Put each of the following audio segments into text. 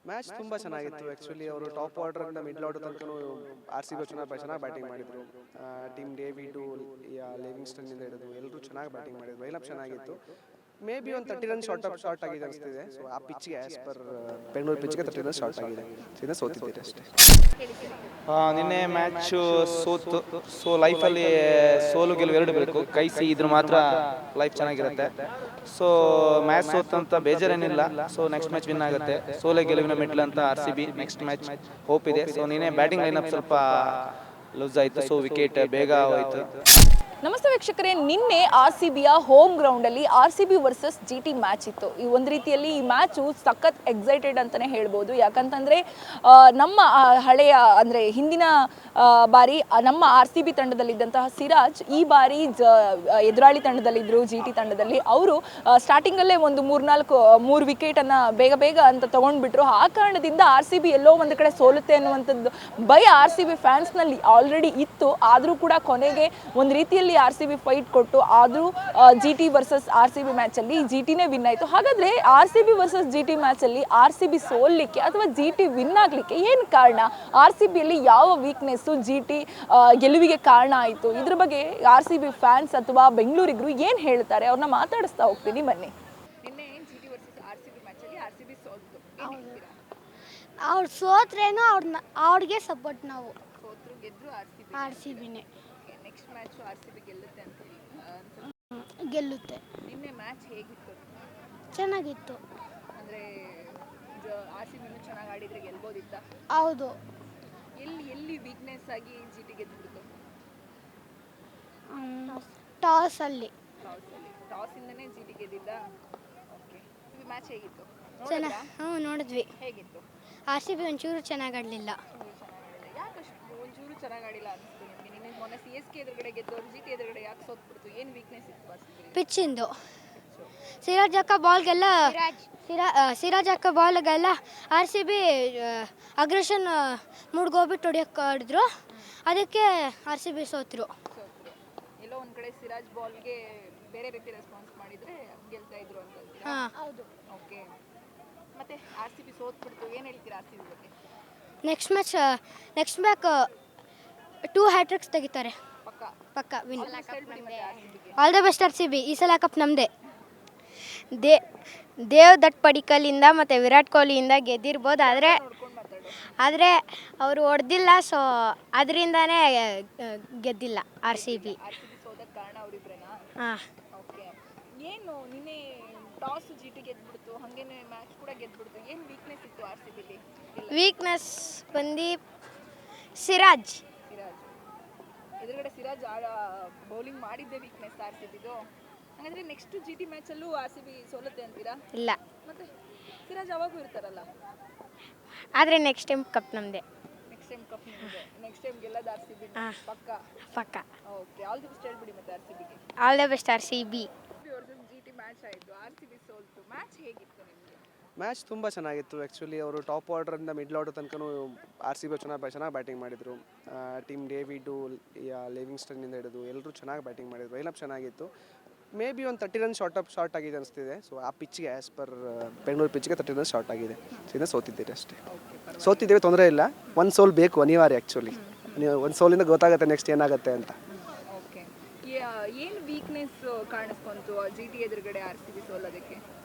Match ತುಂಬ ಚೆನ್ನಾಗಿತ್ತು. Actually ಅವರು ಟಾಪ್ ಆರ್ಡರಿಂದ ಮಿಡ್ಲ್ ಆರ್ಡರ್ ತನಕ ಆರ್ ಸಿ ಬಿ ಚೆನ್ನಾಗಿ ಬ್ಯಾಟಿಂಗ್ ಮಾಡಿದರು. ಟೀಮ್ ಡೇವಿಡು, ಲಿವಿಂಗ್ಸ್ಟನ್ನಿಂದ ಹಿಡಿದು ಎಲ್ಲರೂ ಚೆನ್ನಾಗಿ ಬ್ಯಾಟಿಂಗ್ ಮಾಡಿದ್ರು. ಲೈನಪ್ ಚೆನ್ನಾಗಿತ್ತು. ಮೇ ಬಿ ಒಂದು 30 ರನ್ ಶಾರ್ಟ್ ಆಗಿದೆ ಅನಿಸ್ತಿದೆ. ಸೊ ಆ ಪಿಚ್ಗೆ ಆ್ಯಸ್ ಪರ್ ಬೆಂಗಳೂರು ಪಿಚ್ಗೆ 30 ರನ್ ಶಾರ್ಟ್ ಆಗಿದೆ. ಇದನ್ನ ಸೋತಿದ್ದೀರಿ ಅಷ್ಟೇ. ನಿನ್ನೆ ಮ್ಯಾಚು ಲೈಫಲ್ಲಿ ಸೋಲು ಗೆಲುವು ಎರಡು ಬೇಕು. ಕೈ ಸಿಹಿ ಇದ್ರೆ ಮಾತ್ರ ಲೈಫ್ ಚೆನ್ನಾಗಿರುತ್ತೆ. ಸೊ ಮ್ಯಾಚ್ ಸೋತಂತ ಬೇಜಾರೇನಿಲ್ಲ. ಸೊ ನೆಕ್ಸ್ಟ್ ಮ್ಯಾಚ್ ವಿನ್ ಆಗುತ್ತೆ. ಸೋಲೆ ಗೆಲುವಿನ ಮೆಟ್ಲು ಅಂತ RCB ನೆಕ್ಸ್ಟ್ ಮ್ಯಾಚ್ ಹೋಪ್ ಇದೆ. ಸೊ ನಿನ್ನೆ ಬ್ಯಾಟಿಂಗ್ ಲೈನಪ್ ಸ್ವಲ್ಪ ಲೂಸ್ ಆಯಿತು. ಸೊ ವಿಕೆಟ್ ಬೇಗ ಹೋಯಿತು. ನಮಸ್ತೆ ವೀಕ್ಷಕರೇ, ನಿನ್ನೆ RCBಯ ಹೋಮ್ ಗ್ರೌಂಡಲ್ಲಿ RCB ವರ್ಸಸ್ GT ಮ್ಯಾಚ್ ಇತ್ತು. ಈ ಒಂದು ರೀತಿಯಲ್ಲಿ ಈ ಮ್ಯಾಚು ಸಖತ್ ಎಕ್ಸೈಟೆಡ್ ಅಂತಲೇ ಹೇಳ್ಬೋದು. ಯಾಕಂತಂದರೆ ನಮ್ಮ ಹಳೆಯ ಅಂದರೆ ಹಿಂದಿನ ಬಾರಿ ನಮ್ಮ RCB ತಂಡದಲ್ಲಿದ್ದಂತಹ ಸಿರಾಜ್ ಈ ಬಾರಿ ಎದುರಾಳಿ ತಂಡದಲ್ಲಿದ್ದರು. GT ತಂಡದಲ್ಲಿ ಅವರು ಸ್ಟಾರ್ಟಿಂಗಲ್ಲೇ ಒಂದು 3 ವಿಕೆಟನ್ನು ಬೇಗ ಅಂತ ತೊಗೊಂಡ್ಬಿಟ್ರು. ಆ ಕಾರಣದಿಂದ RCB ಎಲ್ಲೋ ಒಂದು ಕಡೆ ಸೋಲುತ್ತೆ ಅನ್ನುವಂಥದ್ದು ಭಯ RCB ಫ್ಯಾನ್ಸ್ನಲ್ಲಿ ಆಲ್ರೆಡಿ ಇತ್ತು. ಆದರೂ ಕೂಡ ಕೊನೆಗೆ ಒಂದು ರೀತಿಯಲ್ಲಿ RCB ಫೈಟ್ ಕೊಟ್ಟು ಆದರೂ GT ವರ್ಸಸ್ RCB ಮ್ಯಾಚಲ್ಲಿ GTನೇ ವಿನ್ ಆಯಿತು. ಹಾಗಾದರೆ RCB ವರ್ಸಸ್ GT ಮ್ಯಾಚಲ್ಲಿ RCB ಸೋಲಿಕ್ಕೆ ಅಥವಾ GT ವಿನ್ ಆಗಲಿಕ್ಕೆ ಏನು ಕಾರಣ? RCBಯಲ್ಲಿ ಯಾವ ವೀಕ್ನೆಸ್ಸು GT ಗೆಲುವಿಗೆ ಕಾರಣ ಆಯಿತು? ಇದ್ರ ಬಗ್ಗೆ RCB ಫ್ಯಾನ್ಸ್ ಅಥವಾ ಬೆಂಗಳೂರಿಗರು ಏನು ಹೇಳ್ತಾರೆ ಅವ್ರನ್ನ ಮಾತಾಡಿಸ್ತಾ ಹೋಗ್ತೀನಿ, ಬನ್ನಿ. ನಿನ್ನೆ GT ವರ್ಸಸ್ RCB ಮ್ಯಾಚಲ್ಲಿ RCB ಸೋಲ್ತು. ಅವ್ರು ಸೋತ್ರೇನೋ ಅವ್ರಿಗೆ ಸಪೋರ್ಟ್ ನಾವು. ಸೋತ್ರು ಗೆದ್ರು RCBನೇ. ನೆಕ್ಸ್ಟ್ ಮ್ಯಾಚು RCB ಗೆಲ್ಲುತ್ತೆ ಅಂತ ಗೆಲ್ಲುತ್ತೆ. ನಿನ್ನೆ ಮ್ಯಾಚ್ ಹೇಗಿತ್ತು? ಚೆನ್ನಾಗಿತ್ತು. ಅಂದರೆ RCB ಇನ್ನೂ ಚೆನ್ನಾಗಿ ಆಡಿದರೆ ಗೆಲ್ಬೋದಿತ್ತ? ಹೌದು. ಎಲ್ಲಿ ವೀಕ್ನೆಸ್ ಆಗಿ GT ಗೆದ್ದುಬಿಡ್ತು? ಟಾಸಲ್ಲಿ. ಟಾಸಿಂದನೇ GT ಗೆದ್ದಿದ್ದ? ಓಕೆ. ಈ ಮ್ಯಾಚ್ ಹೇಗಿತ್ತು? ನೋಡಿದ್ವಿ. ಹೇಗಿತ್ತು? RCB ಒಂಚೂರು ಚೆನ್ನಾಗಿ ಆಡಲಿಲ್ಲ. ಯಾಕಷ್ಟು ಒಂಚೂರು ಚೆನ್ನಾಗಿ ಆಡಿಲ್ಲ ಅನಿಸ್ತು ನಿಮಗೆ? ನಿನ್ನೆ ಮೊನ್ನೆ CSK ಎದುರುಗಡೆ ಗೆದ್ದವರು GT ಎದುರುಗಡೆ ಯಾಕೆ ಸೋತ್ಬಿಡ್ತು? ಏನು ವೀಕ್ನೆಸ್ ಇತ್ತು RCB? ಪಿಚ್ಚಿಂದು. ಸಿರಾಜ್ ಹಾಕೋ ಬಾಲ್ಗೆಲ್ಲ RCB ಅಗ್ರೆಷನ್ ಮೂಡ್ಗೋಗ್ಬಿಟ್ಟು ಹೊಡಿಯೋಕೆ ಆಡಿದ್ರು. ಅದಕ್ಕೆ RCB ಸೋತರು. ಎಲ್ಲೋ ಒಂದು ಕಡೆ ಸಿರಾಜ್ ಬಾಲ್ಗೆ ಬೇರೆ ರೀತಿ ರೆಸ್ಪಾನ್ಸ್ ಮಾಡಿದರೆ ಗೆಲ್ತಾ ಇದ್ರು ಅಂತ. ಹಾಂ ಹೌದು. ಓಕೆ. ಮತ್ತೆ RCB ಸೋತ್ಬಿಡ್ತು, ಏನು ಹೇಳ್ತೀರಾ RCB ಬಗ್ಗೆ? ನೆಕ್ಸ್ಟ್ ಮ್ಯಾಚ್ 2 ಹ್ಯಾಟ್ರಿಕ್ಸ್ ತೆಗಿತಾರೆ. ಪಕ್ಕ win. All the best RCB. ಈ ಸಲ ಕಪ್ ನಮ್ಮದೇ. ದೇವ್ ದಟ್ ಪಡಿಕಲಿಂದ ಮತ್ತು ವಿರಾಟ್ ಕೊಹ್ಲಿಯಿಂದ ಗೆದ್ದಿರ್ಬೋದು. ಆದರೆ ಅವರು ಹೊಡೆದಿಲ್ಲ. ಸೊ ಅದರಿಂದನೇ ಗೆದ್ದಿಲ್ಲ RCB. ಸೋದಕ್ಕೆ ಕಾರಣ ಅವರಿಬ್ರೇನಾ? ಹಾಂ. ಓಕೆ. ಏನು ನಿನ್ನೆ ಟಾಸ್ GT ಗೆದ್ಬಿಡ್ತು, ಹಾಗೇನೆ ಮ್ಯಾಚ್ ಕೂಡ ಗೆದ್ಬಿಡ್ತು. ಏನು ವೀಕ್ನೆಸ್ ಇತ್ತು RCBಲಿ? ವೀಕ್ನೆಸ್ ಬಂದು ಸಿರಾಜ್ ಎದುರುಗಡೆ ಸಿರಾಜ್ ಬೌಲಿಂಗ್ ಮಾಡಿದ್ದೆ ವೀಕ್ನೆಸ್ RCBದು. ಹಾಗಾದರೆ ನೆಕ್ಸ್ಟ್ GT ಮ್ಯಾಚಲ್ಲೂ RCB ಸೋಲುತ್ತೆ ಅಂತೀರಾ? ಇಲ್ಲ. ಮತ್ತೆ ಸಿರಾಜ್ ಅವಾಗೂ ಇರ್ತಾರಲ್ಲ. ಆದರೆ ನೆಕ್ಸ್ಟ್ ಟೈಮ್ ಕಪ್ ನಮ್ಮದೇ. ನೆಕ್ಸ್ಟ್ ಟೈಮ್ ಕಪ್ ನಿಮಗೆ. ನೆಕ್ಸ್ಟ್ ಟೈಮ್ ಗೆಲ್ಲೋದು RCB ಪಕ್ಕ. ಓಕೆ. ಆಲ್ ದಿ ಬೆಸ್ಟ್ ಹೇಳ್ಬಿಡಿ ಮತ್ತೆ RCBಗೆ. All the best RCB. Versus GT match ಆಯಿತು. RCB ಸೋಲ್ತು. ಮ್ಯಾಚ್ ಹೇಗಿತ್ತು ನಿಮಗೆ? ಮ್ಯಾಚ್ ತುಂಬ ಚೆನ್ನಾಗಿತ್ತು. ಆ್ಯಕ್ಚುಲಿ ಅವರು ಟಾಪ್ ಆರ್ಡರಿಂದ ಮಿಡ್ಲ್ ಆರ್ಡರ್ ತನಕ RCB ಚೆನ್ನಾಗಿ ಬ್ಯಾಟಿಂಗ್ ಮಾಡಿದರು. ಟೀಮ್ ಡೇವಿಡು, ಲಿವಿಂಗ್ಸ್ಟನ್ನಿಂದ ಹಿಡಿದು ಎಲ್ಲರೂ ಚೆನ್ನಾಗಿ ಬ್ಯಾಟಿಂಗ್ ಮಾಡಿದ್ರು. ಲೈನಪ್ ಚೆನ್ನಾಗಿತ್ತು. ಮೇ ಬಿ ಒಂದು 30 ರನ್ ಶಾರ್ಟ್ ಆಗಿದೆ ಅನಿಸ್ತಿದೆ. ಸೊ ಆ ಪಿಚ್ಗೆ ಆ್ಯಸ್ ಪರ್ ಬೆಂಗಳೂರು ಪಿಚ್ಗೆ 30 ರನ್ ಶಾರ್ಟ್ ಆಗಿದೆ. ಸೊ ಇದನ್ನ ಸೋತಿದ್ದೀರಿ ಅಷ್ಟೇ. ಸೋತಿದ್ದೇವೆ, ತೊಂದರೆ ಇಲ್ಲ. ಒಂದು ಸೋಲ್ ಬೇಕು, ಅನಿವಾರ್ಯ. ಆ್ಯಕ್ಚುಲಿ ಒಂದು ಸೋಲಿಂದ ಗೊತ್ತಾಗುತ್ತೆ ನೆಕ್ಸ್ಟ್ ಏನಾಗುತ್ತೆ ಅಂತ. ಓಕೆ. ಏನು ವೀಕ್ನೆಸ್ ಕಾಣಿಸ್ಕೊಂತು GT ಎದುರುಗಡೆ RCB ಸೋಲೋದಕ್ಕೆ?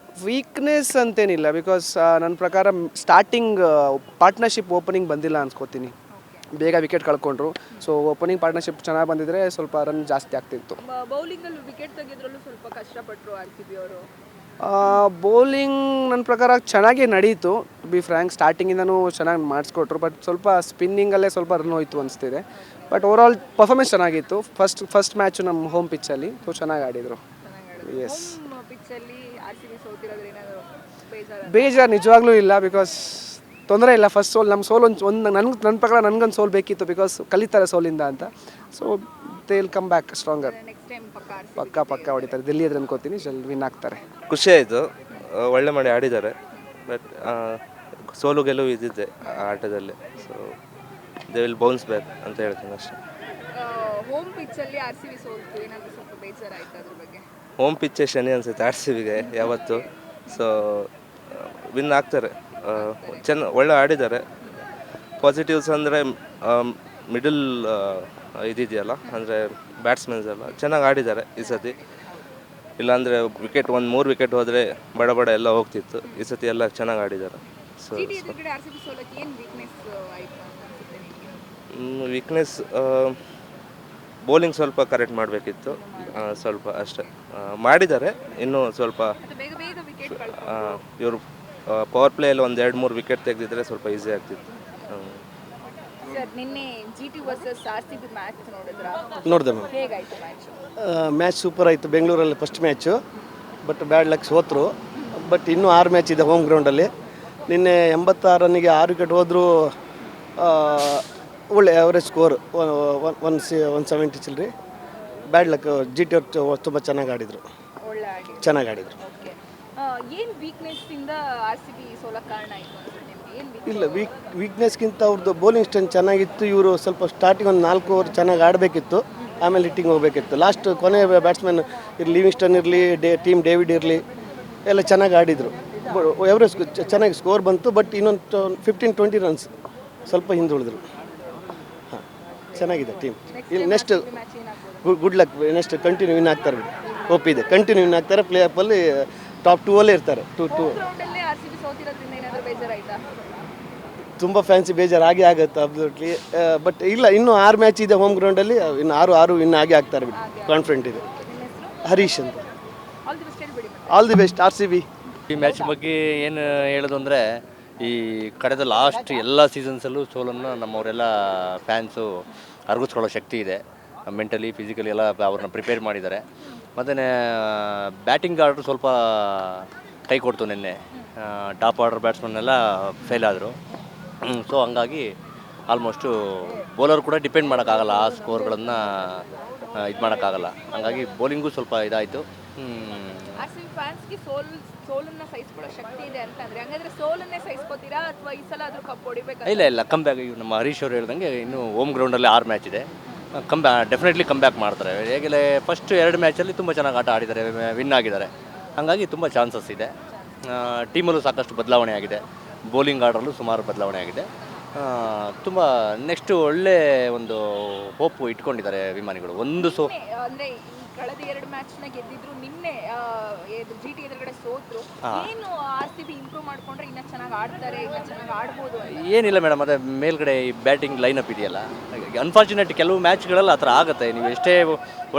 ವೀಕ್ನೆಸ್ ಅಂತೇನಿಲ್ಲ. ಬಿಕಾಸ್ ನನ್ನ ಪ್ರಕಾರ ಸ್ಟಾರ್ಟಿಂಗ್ ಪಾರ್ಟ್ನರ್ಶಿಪ್ ಓಪನಿಂಗ್ ಬಂದಿಲ್ಲ ಅನ್ಸ್ಕೋತೀನಿ. ಬೇಗ ವಿಕೆಟ್ ಕಳ್ಕೊಂಡ್ರು. ಸೊ ಓಪನಿಂಗ್ ಪಾರ್ಟ್ನರ್ಶಿಪ್ ಚೆನ್ನಾಗಿ ಬಂದಿದ್ರೆ ಸ್ವಲ್ಪ ರನ್ ಜಾಸ್ತಿ ಆಗ್ತಿತ್ತು. ಬೌಲಿಂಗಲ್ಲಿ ವಿಕೆಟ್ ತೆಗೆದ್ರಲ್ಲೂ ಸ್ವಲ್ಪ ಕಷ್ಟಪಟ್ಟರು RCB ಅವರು. ಬೌಲಿಂಗ್ ನನ್ನ ಪ್ರಕಾರ ಚೆನ್ನಾಗೇ ನಡೀತು. ಟು ಬಿ ಫ್ರ್ಯಾಂಕ್, ಸ್ಟಾರ್ಟಿಂಗಿಂದನೂ ಚೆನ್ನಾಗಿ ಮಾಡಿಸ್ಕೊಟ್ರು. ಬಟ್ ಸ್ವಲ್ಪ ಸ್ಪಿನ್ನಿಂಗಲ್ಲೇ ಸ್ವಲ್ಪ ರನ್ ಹೋಯ್ತು ಅನಿಸ್ತಿದೆ. ಬಟ್ ಓವರಾಲ್ ಪರ್ಫಾರ್ಮೆನ್ಸ್ ಚೆನ್ನಾಗಿತ್ತು. ಫಸ್ಟ್ ಮ್ಯಾಚು ನಮ್ಮ ಹೋಮ್ ಪಿಚ್ಚಲ್ಲಿ. ಸೊ ಚೆನ್ನಾಗಿ ಆಡಿದರು. ಎಸ್. ಪಿಚ್ಚಲ್ಲಿ RCB ಸೋತಿರೋದ್ರೆ ಏನಾದರೂ ಬೇಜಾರು ನಿಜವಾಗ್ಲೂ ಇಲ್ಲ. ಬಿಕಾಸ್ ತೊಂದರೆ ಇಲ್ಲ. ಫಸ್ಟ್ ಸೋಲ್ ನಮ್ಮ ಸೋಲ್ ಒಂದು ನನ್ನ ಪ್ರಕಾರ ನನಗೊಂದು ಸೋಲ್ ಬೇಕಿತ್ತು. ಬಿಕಾಸ್ ಕಲಿತಾರೆ ಸೋಲಿಂದ ಅಂತ. So they will come back stronger. Next time ಪಕ್ಕ ಹೊಡಿತಾರೆ. ಡೆಲ್ಲಿ ಎದುರು ಅನ್ಕೋತೀನಿ ವಿನ್ ಆಗ್ತಾರೆ. ಖುಷಿ ಆಯಿತು. ಒಳ್ಳೆ ಮಾಡಿ ಆಡಿದ್ದಾರೆ. ಬಟ್ ಸೋಲು ಗೆಲುವು ಇದ್ದಿದ್ದೆ ಆಟದಲ್ಲಿ. So they will bounce back ಅಂತ ಹೇಳ್ತೀನಿ ಅಷ್ಟೇ. ಹೋಮ್ ಪಿಚ್ಚಲ್ಲಿ RCB ಸೋಲ್ತು, ಏನಾದರೂ ಸ್ವಲ್ಪ ಬೇಜಾರಾಯಿತು ಅದ್ರ ಬಗ್ಗೆ? ಹೋಮ್ ಪಿಚ್ಚೇ ಶನಿ ಅನಿಸುತ್ತೆ RCBಗೆ ಯಾವತ್ತು. ಸೊ ವಿನ್ ಆಗ್ತಾರೆ. ಒಳ್ಳೆ ಆಡಿದ್ದಾರೆ. ಪಾಸಿಟಿವ್ಸ್ ಅಂದರೆ ಮಿಡಲ್ ಇದಿದೆಯಲ್ಲ, ಅಂದರೆ ಬ್ಯಾಟ್ಸ್ಮನ್ಸ್ ಎಲ್ಲ ಚೆನ್ನಾಗಿ ಆಡಿದ್ದಾರೆ ಈ ಸತಿ. ಇಲ್ಲಾಂದರೆ ವಿಕೆಟ್ 3 ವಿಕೆಟ್ ಹೋದರೆ ಬಡ ಎಲ್ಲ ಹೋಗ್ತಿತ್ತು. ಈ ಸತಿ ಎಲ್ಲ ಚೆನ್ನಾಗಿ ಆಡಿದ್ದಾರೆ. ಸೊ ವೀಕ್ನೆಸ್ ಬೌಲಿಂಗ್ ಸ್ವಲ್ಪ ಕರೆಕ್ಟ್ ಮಾಡಬೇಕಿತ್ತು, ಸ್ವಲ್ಪ ಅಷ್ಟೇ. ಮಾಡಿದ್ದಾರೆ, ಇನ್ನೂ ಸ್ವಲ್ಪ ಇವರು ಪವರ್ ಪ್ಲೇಯಲ್ಲಿ 1-2-3 ವಿಕೆಟ್ ತೆಗೆದಿದ್ರೆ ಸ್ವಲ್ಪ ಈಸಿ ಆಗ್ತಿತ್ತು. ಸರ್ ನಿನ್ನೆ GT ವರ್ಸಸ್ RCB ಮ್ಯಾಚ್ ನೋಡಿದ್ರಾ? ನೋಡಿದೆ ಮ್ಯಾಮ್. ಹೇಗಾಯ್ತು ಮ್ಯಾಚ್? ಮ್ಯಾಚ್ ಸೂಪರ್ ಆಯಿತು. ಬೆಂಗಳೂರಲ್ಲಿ first match, but bad luck ಸೋತರು. ಬಟ್ ಇನ್ನೂ 6 ಮ್ಯಾಚ್ ಇದೆ ಹೋಮ್ ಗ್ರೌಂಡಲ್ಲಿ. ನಿನ್ನೆ 86 ರನ್ನಿಗೆ 6 ವಿಕೆಟ್ ಹೋದರೂ ಒಳ್ಳೆ ಅವರೇಜ್ ಸ್ಕೋರ್ 170 ಚಿಲ್ಲರಿ. Bad luck. GT ಅವ್ರು ತುಂಬ ಚೆನ್ನಾಗಿ ಆಡಿದರು. ಒಳ್ಳೆ ಆಡಿ. ಚೆನ್ನಾಗಿ ಆಡಿದರು. ಓಕೆ. ಏನು ವೀಕ್ನೆಸ್ ಇಂದ RCB ಸೋಲಕ್ಕೆ ಕಾರಣ ಆಯಿತು ಅನ್ಸುತ್ತೆ ನಿಮಗೆ? ಏನು ಇಲ್ಲ, ವೀಕ್ನೆಸ್ಗಿಂತ ಅವ್ರದ್ದು ಬೌಲಿಂಗ್ ಸ್ಟ್ರೆಂತ್ ಚೆನ್ನಾಗಿತ್ತು. ಇವರು ಸ್ವಲ್ಪ ಸ್ಟಾರ್ಟಿಂಗ್ 4 ಓವರ್ ಚೆನ್ನಾಗಿ ಆಡಬೇಕಿತ್ತು, ಆಮೇಲೆ ಹಿಟ್ಟಿಂಗ್ ಹೋಗಬೇಕಿತ್ತು. ಲಾಸ್ಟ್ ಕೊನೆ ಬ್ಯಾಟ್ಸ್ಮನ್ ಇರಲಿ, ಲಿವಿಂಗ್ಸ್ಟನ್ ಇರಲಿ, ಟೀಮ್ ಡೇವಿಡ್ ಇರಲಿ, ಎಲ್ಲ ಚೆನ್ನಾಗಿ ಆಡಿದರು. ಎವರೇಜ್ ಚೆನ್ನಾಗಿ ಸ್ಕೋರ್ ಬಂತು. ಬಟ್ ಇನ್ನೊಂದು 15-20 ರನ್ಸ್ ಸ್ವಲ್ಪ ಹಿಂದುಳಿದ್ರು. ಹಾಂ, ಚೆನ್ನಾಗಿದೆ ಟೀಮ್. ಇಲ್ಲಿ next good luck. Next continue win ಆಗ್ತಾರೆ. ಒಪ್ಪಿದೆ, ಕಂಟಿನ್ಯೂ ವಿನ್ ಆಗ್ತಾರೆ. ಪ್ಲೇ ಆಫಲ್ಲಿ ಟಾಪ್ 2 ಅಲ್ಲೇ ಇರ್ತಾರೆ. 2 ಗ್ರೌಂಡಲ್ಲೇ RCB ಸೋತಿರೋದ್ರಿಂದ ಏನಾದರೂ ಬೇಜಾರಾಯ್ತಾ? ತುಂಬ ಫ್ಯಾನ್ಸಿ ಬೇಜಾರು ಆಗಿ ಆಗುತ್ತೆ ಅಬ್ಸಲ್ಯೂಟ್ಲಿ. ಬಟ್ ಇಲ್ಲ, ಇನ್ನೂ 6 ಮ್ಯಾಚ್ ಇದೆ ಹೋಮ್ ಗ್ರೌಂಡಲ್ಲಿ. ಇನ್ನು 6 ವಿನ್ ಆಗಿ ಆಗ್ತಾರೆ ಬಿಡಿ, ಕಾನ್ಫಿಡೆಂಟ್ ಇದೆ. ಹರೀಶ್ ಅಂತ. ಆಲ್ ದಿ ಬೆಸ್ಟ್ ಹೇಳ್ಬಿಡಿ. All the best RCB. ಈ ಮ್ಯಾಚ್ ಬಗ್ಗೆ ಏನು ಹೇಳೋದು ಅಂದರೆ, ಈ ಕಳೆದ ಲಾಸ್ಟ್ ಎಲ್ಲ ಸೀಸನ್ಸಲ್ಲೂ ಸೋಲನ್ನು ನಮ್ಮವರೆಲ್ಲ ಫ್ಯಾನ್ಸು ಅರಗಿಸ್ಕೊಳ್ಳೋ ಶಕ್ತಿ ಇದೆ. ಮೆಂಟಲಿ, ಫಿಸಿಕಲಿ ಎಲ್ಲ ಅವ್ರನ್ನ ಪ್ರಿಪೇರ್ ಮಾಡಿದ್ದಾರೆ. ಮತ್ತು ಬ್ಯಾಟಿಂಗ್ ಆರ್ಡ್ರ್ ಸ್ವಲ್ಪ ಕೈ ಕೊಡ್ತು ನಿನ್ನೆ. ಟಾಪ್ ಆರ್ಡರ್ ಬ್ಯಾಟ್ಸ್ಮನ್ನೆಲ್ಲ ಫೇಲ್ ಆದರು. ಸೊ ಹಂಗಾಗಿ ಆಲ್ಮೋಸ್ಟು ಬೌಲರ್ ಕೂಡ ಡಿಪೆಂಡ್ ಮಾಡೋಕ್ಕಾಗಲ್ಲ, ಆ ಸ್ಕೋರ್ಗಳನ್ನು ಇದು ಮಾಡೋಕ್ಕಾಗಲ್ಲ. ಹಂಗಾಗಿ ಬೌಲಿಂಗು ಸ್ವಲ್ಪ ಇದಾಯಿತು. RCB ಫ್ಯಾನ್ಸ್ಗೆ ಸೋಲನ್ನ ಸಹಿಸ್ಕೊಳ್ಳೋ ಶಕ್ತಿ ಇದೆ ಅಂತಂದ್ರೆ, ಹಂಗಾದ್ರೆ ಸೋಲನ್ನೇ ಸಹಿಸ್ಕೋತೀರಾ ಅಥವಾ ಈ ಸಲ ಆದರೂ ಕಪ್ ಹೊಡಿಬೇಕಾ? ಇಲ್ಲ, ಕಮ್ ಬ್ಯಾಕ್. ನಮ್ಮ ಹರೀಶ್ ಅವರು ಹೇಳ್ದಂಗೆ ಇನ್ನೂ ಹೋಮ್ ಗ್ರೌಂಡಲ್ಲಿ 6 ಮ್ಯಾಚ್ ಇದೆ. ಡೆಫಿನೆಟ್ಲಿ ಕಮ್ ಬ್ಯಾಕ್ ಮಾಡ್ತಾರೆ. ಹೇಗೆಲ್ಲ ಫಸ್ಟ್ 2 ಮ್ಯಾಚಲ್ಲಿ ತುಂಬ ಚೆನ್ನಾಗಿ ಆಟ ಆಡಿದ್ದಾರೆ, ವಿನ್ ಆಗಿದ್ದಾರೆ. ಹಾಗಾಗಿ ತುಂಬ ಚಾನ್ಸಸ್ ಇದೆ. ಟೀಮಲ್ಲೂ ಸಾಕಷ್ಟು ಬದಲಾವಣೆ ಆಗಿದೆ. ಬೌಲಿಂಗ್ ಆರ್ಡ್ರಲ್ಲೂ ಸುಮಾರು ಬದಲಾವಣೆ ಆಗಿದೆ. ತುಂಬ ನೆಕ್ಸ್ಟು ಒಳ್ಳೆ ಒಂದು ಹೋಪ್ ಇಟ್ಕೊಂಡಿದ್ದಾರೆ ಅಭಿಮಾನಿಗಳು. ಅಂದ್ರೆ ಈ ಕಳೆದ 2 ಮ್ಯಾಚ್ನ ಗೆದ್ದಿದ್ರು, ನಿನ್ನೆ GT ಎದುರುಗಡೆ ಸೋತ್ರು. ಏನು RCB ಇಂಪ್ರೂವ್ ಮಾಡ್ಕೊಂಡ್ರೆ ಇನ್ನೂ ಚೆನ್ನಾಗಿ ಆಡ್ತಾರೆ, ಇನ್ನೂ ಚೆನ್ನಾಗಿ ಆಡ್ಬೋದು? ಏನಿಲ್ಲ ಮೇಡಮ್, ಅದೇ ಮೇಲ್ಗಡೆ ಈ ಬ್ಯಾಟಿಂಗ್ ಲೈನಪ್ ಇದೆಯಲ್ಲ, ಅನ್ಫಾರ್ಚುನೇಟ್ ಕೆಲವು ಮ್ಯಾಚ್ಗಳಲ್ಲಿ ಆ ಥರ ಆಗುತ್ತೆ. ನೀವು ಎಷ್ಟೇ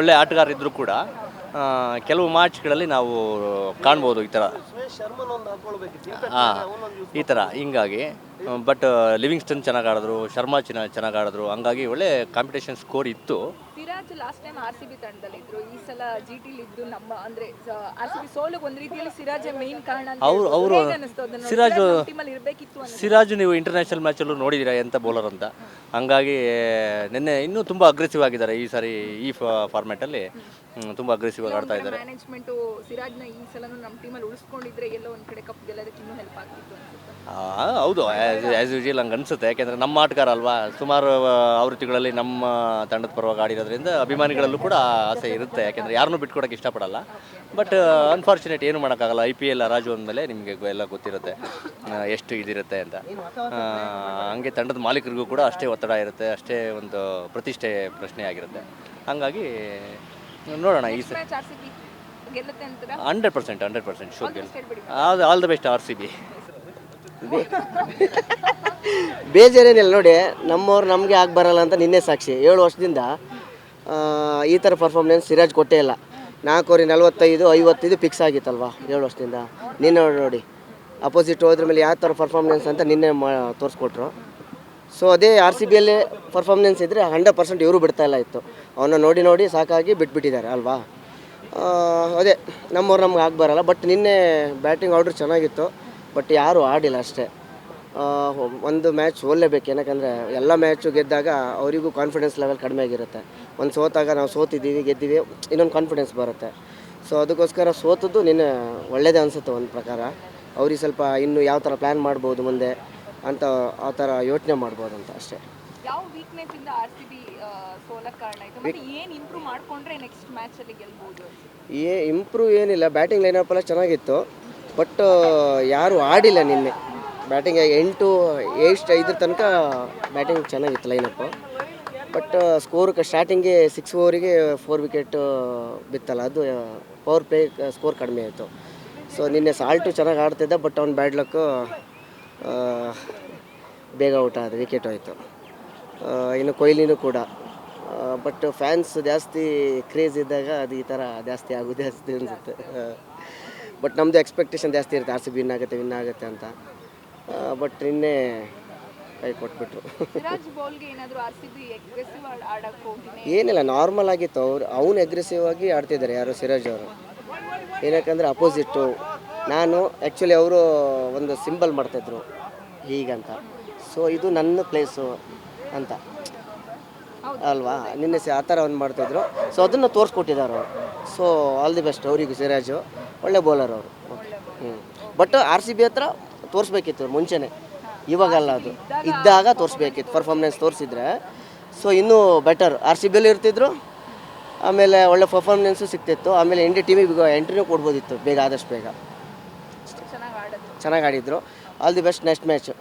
ಒಳ್ಳೆ ಆಟಗಾರ ಇದ್ದರೂ ಕೂಡ ಕೆಲವು ಮ್ಯಾಚ್ಗಳಲ್ಲಿ ನಾವು ಕಾಣ್ಬೋದು ಈ ಥರ. ಈ ಥರ ಹಿಂಗಾಗಿ. ಬಟ್ ಲಿವಿಂಗ್ಸ್ಟನ್ ಚೆನ್ನಾಗಿ ಆಡಿದ್ರು, ಶರ್ಮಾ ಚೆನ್ನಾಗಿ ಆಡಿದ್ರು. ಹಂಗಾಗಿ ಒಳ್ಳೆ ಕಾಂಪಿಟೇಷನ್ ಸ್ಕೋರ್ ಇತ್ತು. ಸಿರಾಜ್ ಲಾಸ್ಟ್ ಟೈಮ್ RCB ತಂಡದಲ್ಲಿದ್ರು, ಈ ಸಲ GT ಇದ್ದು ನಮ್ಮ ಅಂದ್ರೆ RCB ಸೋಲಿಗೆ ಒಂದು ರೀತಿಯಲ್ಲಿ ಸಿರಾಜ್ ಮೇನ್ ಕಾರಣ ಅಂತ ಅವರು ಇರಬೇಕಿತ್ತು. ಸಿರಾಜ್ ನೀವು ಇಂಟರ್ನ್ಯಾಷನಲ್ ಮ್ಯಾಚಲ್ಲೂ ನೋಡಿದ್ದೀರಾ ಎಂಥ ಬೌಲರ್ ಅಂತ. ಹಂಗಾಗಿ ನಿನ್ನೆ ಇನ್ನೂ ತುಂಬ ಅಗ್ರೆಸಿವ್ ಆಗಿದ್ದಾರೆ. ಈ ಸಾರಿ ಈ ಫಾರ್ಮ್ಯಾಟಲ್ಲಿ ತುಂಬ ಅಗ್ರೆಸಿವ್ ಆಗಿ ಆಡ್ತಾ ಇದ್ದಾರೆ. ಮ್ಯಾನೇಜ್ಮೆಂಟ್ ಸಿರಾಜ್ನ ಈ ಸಲನೂ ನಮ್ಮ ಟೀಮಲ್ಲಿ ಉಳಿಸ್ಕೊಂಡಿದ್ರೆ ಎಲ್ಲೋ ಒಂದು ಕಡೆ ಕಪ್ ಗೆಲ್ಲೋದಕ್ಕೆ ಇನ್ನೂ ಹೆಲ್ಪ್ ಆಗ್ತಿತ್ತು ಅನ್ಸುತ್ತೆ. ಹೌದು, ಆ್ಯಸ್ ಯೂಶುವಲ್ ಹಂಗೆ ಅನಿಸುತ್ತೆ. ಯಾಕೆಂದರೆ ನಮ್ಮ ಆಟಗಾರ ಅಲ್ವಾ, ಸುಮಾರು ಆವೃತ್ತಿಗಳಲ್ಲಿ ನಮ್ಮ ತಂಡದ ಪರವಾಗಿ ಆಡಿರೋದ್ರಿಂದ ಅಭಿಮಾನಿಗಳಲ್ಲೂ ಕೂಡ ಆಸೆ ಇರುತ್ತೆ. ಯಾಕೆಂದರೆ ಯಾರನ್ನೂ ಬಿಟ್ಕೊಡೋಕ್ಕೆ ಇಷ್ಟಪಡಲ್ಲ. ಬಟ್ ಅನ್ಫಾರ್ಚುನೇಟ್, ಏನು ಮಾಡೋಕ್ಕಾಗಲ್ಲ. IPL ರಾಜು ಅಂದಮೇಲೆ ನಿಮಗೆ ಎಲ್ಲ ಗೊತ್ತಿರುತ್ತೆ ಎಷ್ಟು ಇದಿರುತ್ತೆ ಅಂತ. ಹಂಗೆ ತಂಡದ ಮಾಲೀಕರಿಗೂ ಕೂಡ ಅಷ್ಟೇ ಒತ್ತಡ ಇರುತ್ತೆ, ಅಷ್ಟೇ ಒಂದು ಪ್ರತಿಷ್ಠೆ ಪ್ರಶ್ನೆ ಆಗಿರುತ್ತೆ. ಹಾಗಾಗಿ ನೋಡೋಣ ಈ ಸಲ 100% ಶೋರ್ ಗೆಲ್. All the best RCB. ಬೇಜಾರೇನಿಲ್ಲ ನೋಡಿ, ನಮ್ಮವ್ರು ನಮಗೆ ಆಗಿ ಬರಲ್ಲ ಅಂತ ನಿನ್ನೆ ಸಾಕ್ಷಿ. 7 ವರ್ಷದಿಂದ ಈ ಥರ ಪರ್ಫಾರ್ಮೆನ್ಸ್ ಸಿರಾಜ್ ಕೊಟ್ಟೇ ಇಲ್ಲ. 4 ಓವರಿಗೆ 45, 55 ಫಿಕ್ಸ್ ಆಗಿತ್ತಲ್ವಾ 7 ವರ್ಷದಿಂದ. ನಿನ್ನೆ ನೋಡಿ ಅಪೋಸಿಟ್ ಹೋದ್ರ ಮೇಲೆ ಯಾವ ಥರ ಪರ್ಫಾರ್ಮೆನ್ಸ್ ಅಂತ ನಿನ್ನೆ ತೋರಿಸ್ಕೊಟ್ರು. ಸೊ ಅದೇ RCBಯಲ್ಲೇ ಪರ್ಫಾರ್ಮೆನ್ಸ್ ಇದ್ದರೆ 100% ಇವರು ಬಿಡ್ತಾಯಿಲ್ಲ ಇತ್ತು. ಅವನ್ನ ನೋಡಿ ಸಾಕಾಗಿ ಬಿಟ್ಬಿಟ್ಟಿದ್ದಾರೆ ಅಲ್ವಾ. ಅದೇ ನಮ್ಮವ್ರು ನಮ್ಗೆ ಆಗಿ ಬರಲ್ಲ. ಬಟ್ ನಿನ್ನೆ ಬ್ಯಾಟಿಂಗ್ ಆರ್ಡ್ರ್ ಚೆನ್ನಾಗಿತ್ತು, ಬಟ್ ಯಾರೂ ಆಡಿಲ್ಲ ಅಷ್ಟೇ. ಒಂದು ಮ್ಯಾಚ್ ಸೋಲ್ಲೇಬೇಕು. ಏನಕ್ಕಂದರೆ ಎಲ್ಲ ಮ್ಯಾಚು ಗೆದ್ದಾಗ ಅವರಿಗೂ ಕಾನ್ಫಿಡೆನ್ಸ್ ಲೆವೆಲ್ ಕಡಿಮೆ ಆಗಿರುತ್ತೆ. ಒಂದು ಸೋತಾಗ ನಾವು ಸೋತಿದ್ದೀವಿ, ಗೆದ್ದೀವಿ, ಇನ್ನೊಂದು ಕಾನ್ಫಿಡೆನ್ಸ್ ಬರುತ್ತೆ. ಸೊ ಅದಕ್ಕೋಸ್ಕರ ಸೋತದ್ದು ನಿನ್ನೆ ಒಳ್ಳೆಯದೇ ಅನಿಸುತ್ತೆ ಒಂದು ಪ್ರಕಾರ. ಅವ್ರಿಗೆ ಸ್ವಲ್ಪ ಇನ್ನು ಯಾವ ಥರ ಪ್ಲ್ಯಾನ್ ಮಾಡ್ಬೋದು ಮುಂದೆ ಅಂತ, ಆ ಥರ ಯೋಚನೆ ಮಾಡ್ಬೋದು ಅಂತ ಅಷ್ಟೇ. ಯಾವ ವೀಕ್ನೆಸ್ ಇಂದ RCB ಸೋಲಕ್ಕೆ ಕಾರಣ ಆಯಿತು, ಮತ್ತೆ ಏನು ಇಂಪ್ರೂವ್ ಮಾಡ್ಕೊಂಡ್ರೆ ನೆಕ್ಸ್ಟ್ ಮ್ಯಾಚಲ್ಲಿ ಗೆಲ್ಬೋದು? ಇಂಪ್ರೂವ್ ಏನಿಲ್ಲ, ಬ್ಯಾಟಿಂಗ್ ಲೈನಪ್ ಎಲ್ಲ ಚೆನ್ನಾಗಿತ್ತು. ಬಟ್ ಯಾರೂ ಆಡಿಲ್ಲ ನಿನ್ನೆ. ಬ್ಯಾಟಿಂಗ್ 8 ತನಕ ಬ್ಯಾಟಿಂಗ್ ಚೆನ್ನಾಗಿತ್ತು ಲೈನಪ್ಪು. ಬಟ್ ಸ್ಟಾರ್ಟಿಂಗ್ಗೆ 6 ಓವರಿಗೆ 4 ವಿಕೆಟ್ ಬಿತ್ತಲ್ಲ, ಅದು ಪವರ್ ಪ್ಲೇ ಸ್ಕೋರ್ ಕಡಿಮೆ ಆಯಿತು. ಸೊ ನಿನ್ನೆ ಸಾಲ್ಟು ಚೆನ್ನಾಗಿ ಆಡ್ತಿದ್ದ, ಬಟ್ ಅವ್ನು ಬ್ಯಾಡ್ ಲಕ್ಕು ಬೇಗ ಔಟ್ ಆದ, ವಿಕೆಟ್ ಹೋಯಿತು. ಇನ್ನು ಕೊಹ್ಲಿನೂ ಕೂಡ. ಬಟ್ ಫ್ಯಾನ್ಸ್ ಜಾಸ್ತಿ ಕ್ರೇಜ್ ಇದ್ದಾಗ ಅದು ಈ ಥರ ಜಾಸ್ತಿ ಅನಿಸುತ್ತೆ. ಬಟ್ ನಮ್ಮದು ಎಕ್ಸ್ಪೆಕ್ಟೇಷನ್ ಜಾಸ್ತಿ ಇರುತ್ತೆ, RCB ವಿನ್ ಆಗುತ್ತೆ ಅಂತ. ಬಟ್ ನಿನ್ನೆ ಕೈ ಕೊಟ್ಬಿಟ್ರು. ಏನಿಲ್ಲ, ನಾರ್ಮಲ್ ಆಗಿತ್ತು. ಅವನು ಅಗ್ರೆಸಿವ್ ಆಗಿ ಆಡ್ತಿದ್ದಾರೆ, ಯಾರು ಸಿರಾಜ್ ಅವರು. ಏನಕ್ಕಂದರೆ ಅಪೋಸಿಟ್ಟು ನಾನು ಆ್ಯಕ್ಚುಲಿ ಅವರು ಒಂದು ಸಿಂಬಲ್ ಮಾಡ್ತಾಯಿದ್ರು ಹೀಗಂತ. ಸೊ ಇದು ನನ್ನ ಪ್ಲೇಸು ಅಂತ ಅಲ್ವಾ, ನಿನ್ನೆ ಆ ಥರ ಒಂದು ಮಾಡ್ತಾಯಿದ್ರು. ಸೊ ಅದನ್ನು ತೋರಿಸ್ಕೊಟ್ಟಿದ್ದಾರೆ ಅವರು. ಸೊ ಆಲ್ ದಿ ಬೆಸ್ಟ್ ಅವರಿಗೂ. ಸಿರಾಜು ಒಳ್ಳೆ ಬೌಲರ್ ಅವರು. ಬಟ್ RCB ಹತ್ರ ತೋರಿಸ್ಬೇಕಿತ್ತು ಮುಂಚೆನೇ, ಇವಾಗಲ್ಲ. ಅದು ಇದ್ದಾಗ ತೋರಿಸ್ಬೇಕಿತ್ತು, ಪರ್ಫಾರ್ಮೆನ್ಸ್ ತೋರಿಸಿದ್ರೆ ಸೊ ಇನ್ನೂ ಬೆಟರ್. RCBಯಲ್ಲಿ ಇರ್ತಿದ್ರು, ಆಮೇಲೆ ಒಳ್ಳೆ ಪರ್ಫಾರ್ಮೆನ್ಸು ಸಿಗ್ತಿತ್ತು. ಆಮೇಲೆ ಇಂಡಿಯಾ ಟೀಮಿಗೆ ಎಂಟ್ರಿನೂ ಕೊಡ್ಬೋದಿತ್ತು ಬೇಗ, ಆದಷ್ಟು ಬೇಗ. ಚೆನ್ನಾಗಿ ಆಡಿದ್ರು. All the best next match.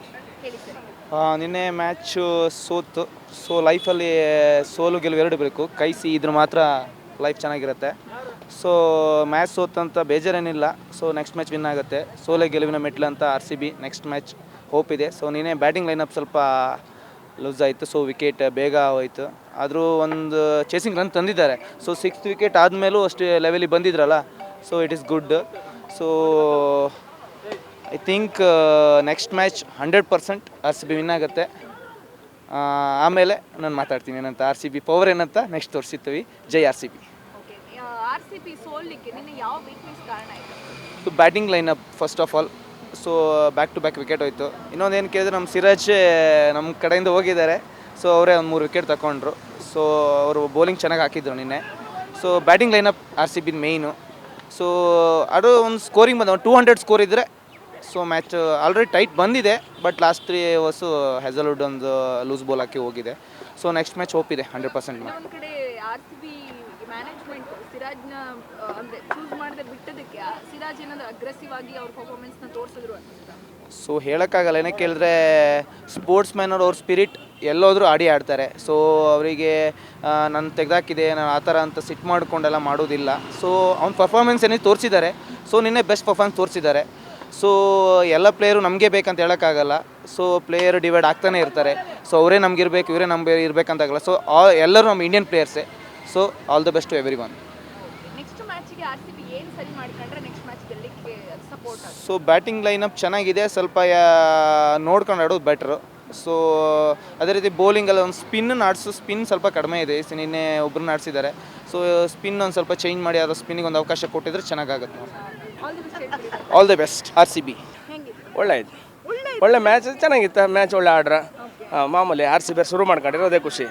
ನಿನ್ನೆ ಮ್ಯಾಚು ಸೋತು. ಸೊ ಲೈಫಲ್ಲಿ ಸೋಲು ಗೆಲುವು ಎರಡು ಬೇಕು, ಕೈ ಇದ್ರೆ ಮಾತ್ರ ಲೈಫ್ ಚೆನ್ನಾಗಿರುತ್ತೆ. ಸೊ ಮ್ಯಾಚ್ ಸೋತಂತ ಬೇಜಾರೇನಿಲ್ಲ. ಸೊ ನೆಕ್ಸ್ಟ್ ಮ್ಯಾಚ್ ವಿನ್ ಆಗುತ್ತೆ. ಸೋಲೆ ಗೆಲುವಿನ ಮೆಟ್ಲು ಅಂತ RCB. ನೆಕ್ಸ್ಟ್ ಮ್ಯಾಚ್ ಹೋಪ್ ಇದೆ. ಸೊ ನಿನ್ನೆ ಬ್ಯಾಟಿಂಗ್ ಲೈನಪ್ ಸ್ವಲ್ಪ ಲೂಸ್ ಆಯಿತು, ಸೊ ವಿಕೆಟ್ ಬೇಗ ಹೋಯಿತು. ಆದರೂ ಒಂದು ಚೇಸಿಂಗ್ ರನ್ ತಂದಿದ್ದಾರೆ. ಸೊ 6th ವಿಕೆಟ್ ಆದಮೇಲೂ ಅಷ್ಟು ಲೆವೆಲಿಗೆ ಬಂದಿದ್ರಲ್ಲ, so it is good. So I think next match 100% RCB win ಆಗುತ್ತೆ. ಆಮೇಲೆ ನಾನು ಮಾತಾಡ್ತೀನಿ ಏನಂತ, RCB ಪವರ್ ಏನಂತ ನೆಕ್ಸ್ಟ್ ತೋರಿಸಿರ್ತೀವಿ. ಜೈ RCB. So batting lineup first of all. So back to back wicket ಹೋಯಿತು. ಇನ್ನೊಂದು ಏನು ಕೇಳಿದ್ರೆ, ನಮ್ಮ ಸಿರಾಜ್ ನಮ್ಮ ಕಡೆಯಿಂದ ಹೋಗಿದ್ದಾರೆ. ಸೊ ಅವರೇ ಒಂದು 3 ವಿಕೆಟ್ ತಗೊಂಡ್ರು. ಸೊ ಅವರು ಬೌಲಿಂಗ್ ಚೆನ್ನಾಗಿ ಹಾಕಿದ್ರು ನಿನ್ನೆ. ಸೊ ಬ್ಯಾಟಿಂಗ್ ಲೈನಪ್ RCB ಮೇಯ್ನು. ಸೊ ಅದು ಒಂದು ಸ್ಕೋರಿಂಗ್ ಬಂದ 200 ಸ್ಕೋರ್ ಇದ್ದರೆ ಸೊ ಮ್ಯಾಚ್ ಆಲ್ರೆಡಿ ಟೈಟ್ ಬಂದಿದೆ. ಬಟ್ ಲಾಸ್ಟ್ 3 ಓವರ್ಸು ಹೆಜಲ್ವುಡ್ ಒಂದು ಲೂಸ್ ಬಾಲ್ ಹಾಕಿ ಹೋಗಿದೆ. ಸೊ ನೆಕ್ಸ್ಟ್ ಮ್ಯಾಚ್ ಹೋಪ್ ಇದೆ 100%. ಮ್ಯಾನೇಜ್ಮೆಂಟ್ ಸಿರಾಜ್ನ ಅಂದರೆ ಚೂಸ್ ಮಾಡದೆ ಬಿಟ್ಟದಕ್ಕೆ ಸಿರಾಜ್ ಏನಾದರೂ ಅಗ್ರೆಸಿವ್ ಆಗಿ ಅವ್ರ ಪರ್ಫಾರ್ಮೆನ್ಸ್ನ ತೋರಿಸಿದ್ರು ಅಂತ. ಸೊ ಹೇಳೋಕ್ಕಾಗಲ್ಲ. ಏನಕ್ಕೆ ಕೇಳಿದ್ರೆ, ಸ್ಪೋರ್ಟ್ಸ್ ಮ್ಯಾನ್ ಅವ್ರ ಸ್ಪಿರಿಟ್ ಎಲ್ಲೋದ್ರೂ ಆಡ್ತಾರೆ. ಸೊ ಅವರಿಗೆ ನಾನು ತೆಗೆದಾಕಿದೆ, ನಾನು ಆ ಥರ ಅಂತ ಸಿಟ್ ಮಾಡಿಕೊಂಡೆಲ್ಲ ಮಾಡೋದಿಲ್ಲ. ಸೊ ಅವ್ನ ಪರ್ಫಾರ್ಮೆನ್ಸ್ ಏನೇ ತೋರಿಸಿದ್ದಾರೆ. ಸೊ ನಿನ್ನೆ ಬೆಸ್ಟ್ ಪರ್ಫಾರ್ಮೆನ್ಸ್ ತೋರಿಸಿದ್ದಾರೆ. ಸೊ ಎಲ್ಲ ಪ್ಲೇಯರು ನಮಗೆ ಬೇಕಂತ ಹೇಳೋಕ್ಕಾಗಲ್ಲ. ಸೊ ಪ್ಲೇಯರ್ ಡಿವೈಡ್ ಆಗ್ತಾನೆ ಇರ್ತಾರೆ. ಸೊ ಅವರೇ ನಮಗಿರ್ಬೇಕು, ಇವರೇ ನಮಗೆ ಇರಬೇಕಂತಾಗಲ್ಲ. ಸೊ ಎಲ್ಲರೂ ನಮ್ಮ ಇಂಡಿಯನ್ ಪ್ಲೇಯರ್ಸೇ. So all the best to everyone. Next ಮ್ಯಾಚಿಗೆ RCB ಏನು ಸರಿ ಮಾಡ್ಕೊಂಡ್ರೆ ನೆಕ್ಸ್ಟ್ ಮ್ಯಾಚ್ ಗೆಲ್ಲಕ್ಕೆ ಸಪೋರ್ಟ್ ಆಗುತ್ತೆ? ಸೊ ಬ್ಯಾಟಿಂಗ್ ಲೈನಪ್ ಚೆನ್ನಾಗಿದೆ, ಸ್ವಲ್ಪ ನೋಡ್ಕೊಂಡು ಆಡೋದು ಬೆಟ್ರು. ಸೊ ಅದೇ ರೀತಿ ಬೌಲಿಂಗಲ್ಲಿ ಒಂದು ಸ್ಪಿನ್ ಸ್ವಲ್ಪ ಕಡಿಮೆ ಇದೆ. ನಿನ್ನೆ ಒಬ್ಬರನ್ನ ಆಡಿಸಿದ್ದಾರೆ. ಸೊ ಸ್ಪಿನ್ ಒಂದು ಸ್ವಲ್ಪ ಚೇಂಜ್ ಮಾಡಿ ಅದು ಸ್ಪಿನ್ನಿಗೆ ಒಂದು ಅವಕಾಶ ಕೊಟ್ಟಿದ್ರೆ ಚೆನ್ನಾಗಾಗುತ್ತೆ. All the best RCB. ಒಳ್ಳೆ ಮ್ಯಾಚ್ ಚೆನ್ನಾಗಿತ್ತು. ಮ್ಯಾಚ್ ಒಳ್ಳೆ ಆಡ್ರ. ಮಾಮೂಲಿ RCB ಶುರು ಮಾಡ್ಕೊಂಡಿರೋದೇ ಖುಷಿ.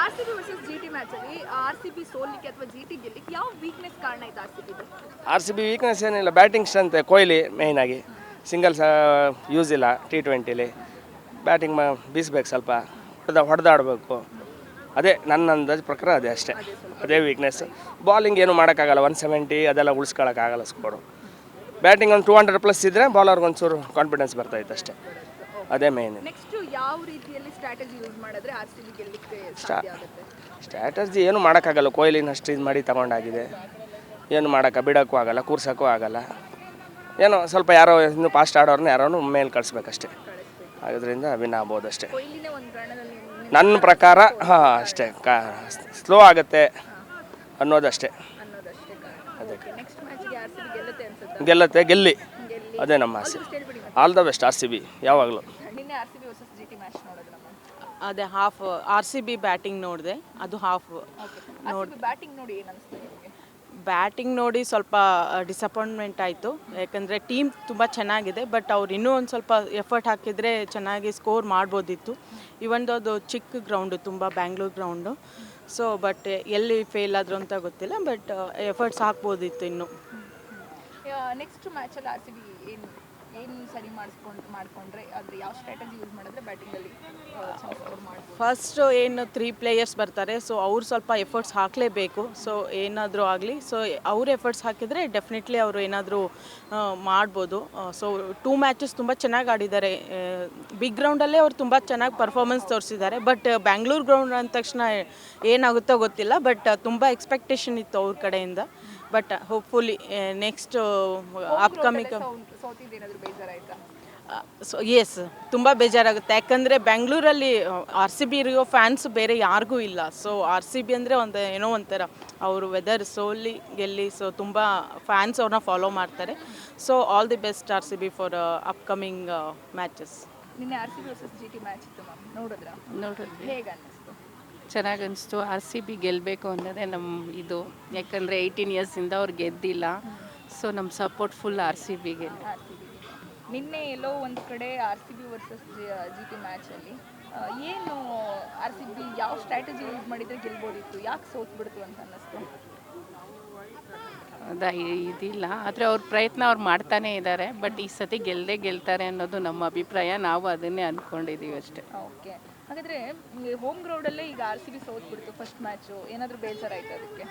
RCB ವರ್ಸಸ್ GT ಮ್ಯಾಚಲ್ಲಿ RCB ಸೋಲಿಕ್ಕೆ ಅಥವಾ GT ಗೆಲ್ಲಿಕ್ಕೆ ಯಾವ ವೀಕ್ನೆಸ್ ಕಾರಣ ಇದೆ RCB ವೀಕ್ನೆಸ್ ಏನಿಲ್ಲ, ಬ್ಯಾಟಿಂಗ್ ಸ್ಟ್ರೆಂತ್. ಕೊಹ್ಲಿ ಮೇಯ್ನ್ ಆಗಿ ಸಿಂಗಲ್ಸ್ ಯೂಸ್ ಇಲ್ಲ T20ಲಿ. ಬ್ಯಾಟಿಂಗ್ ಬೀಸ್ಬೇಕು, ಸ್ವಲ್ಪ ಹೊಡೆದಾಡಬೇಕು. ಅದೇ ನನ್ನ ಅಂದಾಜು ಪ್ರಕಾರ ಅದೇ ಅಷ್ಟೇ, ಅದೇ ವೀಕ್ನೆಸ್. ಬಾಲಿಂಗ್ ಏನು ಮಾಡೋಕ್ಕಾಗಲ್ಲ, 170 ಅದೆಲ್ಲ ಉಳಿಸ್ಕೊಳ್ಳೋಕ್ಕಾಗಲ್ಲ ಸ್ಕೋರು. ಬ್ಯಾಟಿಂಗ್ ಒಂದು 200+ ಇದ್ದರೆ ಬಾಲರ್ಗೆ ಒಂಚೂರು ಕಾನ್ಫಿಡೆನ್ಸ್ ಬರ್ತಾಯಿತ್ತು ಅಷ್ಟೇ, ಅದೇ ಮೇಯ್ನ್. ನೆಕ್ಸ್ಟ್ ಯಾವ ರೀತಿಯಲ್ಲಿ ಸ್ಟ್ರಾಟಜಿ ಯೂಸ್ ಮಾಡಿದ್ರೆ RCB ಗೆಲ್ಲಕ್ಕೆ ಸಾಧ್ಯ ಆಗುತ್ತೆ? ಸ್ಟ್ರಾಟಜಿ ಏನು ಮಾಡೋಕ್ಕಾಗಲ್ಲ. ಕೊಹ್ಲಿನ ಅಷ್ಟು ಇದು ಮಾಡಿ ತಗೊಂಡಾಗಿದೆ. ಏನು ಬಿಡೋಕ್ಕೂ ಆಗಲ್ಲ, ಕೂರ್ಸೋಕ್ಕೂ ಆಗಲ್ಲ. ಏನೋ ಸ್ವಲ್ಪ ಯಾರೋ ಇನ್ನೂ ಫಾಸ್ಟ್ ಆಡೋರನ್ನ ಯಾರೋ ಮೇಲೆ ಕಳಿಸ್ಬೇಕಷ್ಟೇ. ಅದರಿಂದ ವಿನ್ ಆಗ್ಬೋದು ಅಷ್ಟೇ ನನ್ನ ಪ್ರಕಾರ. ಹಾಂ ಅಷ್ಟೇ, ಸ್ಲೋ ಆಗುತ್ತೆ ಅನ್ನೋದಷ್ಟೇ. ಗೆಲ್ಲತ್ತೆ, ಗೆಲ್ಲಿ, ಅದೇ ನಮ್ಮ ಆಸೆ. ಆಲ್ ದ ಬೆಸ್ಟ್ RCB ಯಾವಾಗಲೂ. ಅದೇ ಹಾಫ್ RCB ಬ್ಯಾಟಿಂಗ್ ನೋಡಿದೆ, ಅದು ಹಾಫ್ ನೋಡಿ. ಬ್ಯಾಟಿಂಗ್ ನೋಡಿ ಸ್ವಲ್ಪ ಡಿಸಪಾಯಿಂಟ್ಮೆಂಟ್ ಆಯಿತು. ಯಾಕಂದರೆ ಟೀಮ್ ತುಂಬ ಚೆನ್ನಾಗಿದೆ, ಬಟ್ ಅವ್ರು ಇನ್ನೂ ಒಂದು ಸ್ವಲ್ಪ ಎಫರ್ಟ್ ಹಾಕಿದರೆ ಚೆನ್ನಾಗಿ ಸ್ಕೋರ್ ಮಾಡ್ಬೋದಿತ್ತು. ಇವೊಂದು ಅದು ಚಿಕ್ಕ ಗ್ರೌಂಡು, ತುಂಬ ಬ್ಯಾಂಗ್ಳೂರ್ ಗ್ರೌಂಡು. ಸೊ ಬಟ್ ಎಲ್ಲಿ ಫೇಲ್ ಆದರು ಅಂತ ಗೊತ್ತಿಲ್ಲ, ಬಟ್ ಎಫರ್ಟ್ಸ್ ಹಾಕ್ಬೋದಿತ್ತು ಇನ್ನೂ. ನೆಕ್ಸ್ಟ್ ಮ್ಯಾಚಲ್ಲಿ RCB ಏನು ಸರಿ ಮಾಡ್ಕೊಂಡ್ರೆ ಆದರೆ ಯಾವ ಸ್ಟ್ರಾಟಜಿ ಯೂಸ್ ಮಾಡಿದ್ರೆ ಬ್ಯಾಟಿಂಗಲ್ಲಿ ಸ್ಕೋರ್ ಮಾಡ್ಬೋದು? ಫಸ್ಟ್ ಏನು 3 ಪ್ಲೇಯರ್ಸ್ ಬರ್ತಾರೆ, ಸೊ ಅವ್ರು ಸ್ವಲ್ಪ ಎಫರ್ಟ್ಸ್ ಹಾಕಲೇಬೇಕು. ಸೊ ಏನಾದರೂ ಆಗಲಿ, ಸೊ ಅವ್ರು ಎಫರ್ಟ್ಸ್ ಹಾಕಿದರೆ ಡೆಫಿನೆಟ್ಲಿ ಅವರು ಏನಾದರೂ ಮಾಡ್ಬೋದು. ಸೊ 2 ಮ್ಯಾಚಸ್ ತುಂಬ ಚೆನ್ನಾಗಿ ಆಡಿದ್ದಾರೆ. ಬಿಗ್ ಗ್ರೌಂಡಲ್ಲೇ ಅವ್ರು ತುಂಬ ಚೆನ್ನಾಗಿ ಪರ್ಫಾರ್ಮೆನ್ಸ್ ತೋರಿಸಿದ್ದಾರೆ. ಬಟ್ ಬ್ಯಾಂಗ್ಳೂರು ಗ್ರೌಂಡ್ ಅಂದ ತಕ್ಷಣ ಏನಾಗುತ್ತೋ ಗೊತ್ತಿಲ್ಲ, ಬಟ್ ತುಂಬ ಎಕ್ಸ್ಪೆಕ್ಟೇಷನ್ ಇತ್ತು ಅವ್ರ ಕಡೆಯಿಂದ. ಬಟ್ ಹೋಪ್ಫುಲಿ ನೆಕ್ಸ್ಟ್ ಅಪ್ಕಮಿಂಗ್ ಸೋತಿದ್ದೇನಾದರೂ ಬೇಜಾರಾಯ್ತಾ? ಸೊ ಎಸ್, ತುಂಬ ಬೇಜಾರಾಗುತ್ತೆ. ಯಾಕಂದರೆ ಬ್ಯಾಂಗ್ಳೂರಲ್ಲಿ RCB ಇರೋ ಫ್ಯಾನ್ಸ್ ಬೇರೆ ಯಾರಿಗೂ ಇಲ್ಲ. ಸೊ RCB ಅಂದರೆ ಒಂದು ಏನೋ ಒಂಥರ ಅವರು ವೆದರ್ ಸೋಲಿ ಗೆಲ್ಲಿ, ಸೊ ತುಂಬ ಫ್ಯಾನ್ಸ್ ಅವ್ರನ್ನ ಫಾಲೋ ಮಾಡ್ತಾರೆ. So all the best RCB for upcoming matches. ನಿನ್ನೆ RCB ವರ್ಸಸ್ GT ಮ್ಯಾಚ್ ಇತ್ತು ಮ್ಯಾಮ್, ನೋಡಿದ್ರಿ? ಹೇಗೆ ಅನ್ನಿಸ್ತು? ಚೆನ್ನಾಗಿ ಅನಿಸ್ತು. RCB ಗೆಲ್ಲಬೇಕು ಅನ್ನೋದೇ ನಮ್ಮ ಇದು. ಯಾಕಂದರೆ 18 ಇಯರ್ಸಿಂದ ಅವ್ರು ಗೆದ್ದಿಲ್ಲ. ಸೊ ನಮ್ಮ ಸಪೋರ್ಟ್ ಫುಲ್ RCBಗೆ. ನಿನ್ನೆ ಎಲ್ಲೋ ಒಂದು ಕಡೆ RCB ವರ್ಸಸ್ GT ಮ್ಯಾಚಲ್ಲಿ ಏನು RCB ಯಾವ ಸ್ಟ್ರಾಟಜಿ ಯೂಸ್ ಮಾಡಿದರೆ ಗೆಲ್ಬೋದಿತ್ತು, ಯಾಕೆ ಸೋತ್ಬಿಡ್ತು ಅಂತ ಅನ್ನಿಸ್ತು? ಇದಿಲ್ಲ, ಆದರೆ ಅವ್ರ ಪ್ರಯತ್ನ ಅವ್ರು ಮಾಡ್ತಾನೇ ಇದ್ದಾರೆ. ಬಟ್ ಈ ಸತಿ ಗೆಲ್ತಾರೆ ಅನ್ನೋದು ನಮ್ಮ ಅಭಿಪ್ರಾಯ. ನಾವು ಅದನ್ನೇ ಅಂದ್ಕೊಂಡಿದ್ದೀವಿ ಅಷ್ಟೇ. ಓಕೆ, ಹಾಗಾದರೆ ಹೋಮ್ ಗ್ರೌಂಡಲ್ಲೇ ಈಗ RCB ಸೋತ್ಬಿಡ್ತು ಫಸ್ಟ್ ಮ್ಯಾಚು, ಏನಾದರೂ ಬೇಜಾರಾಯ್ತು ಅದಕ್ಕೆ?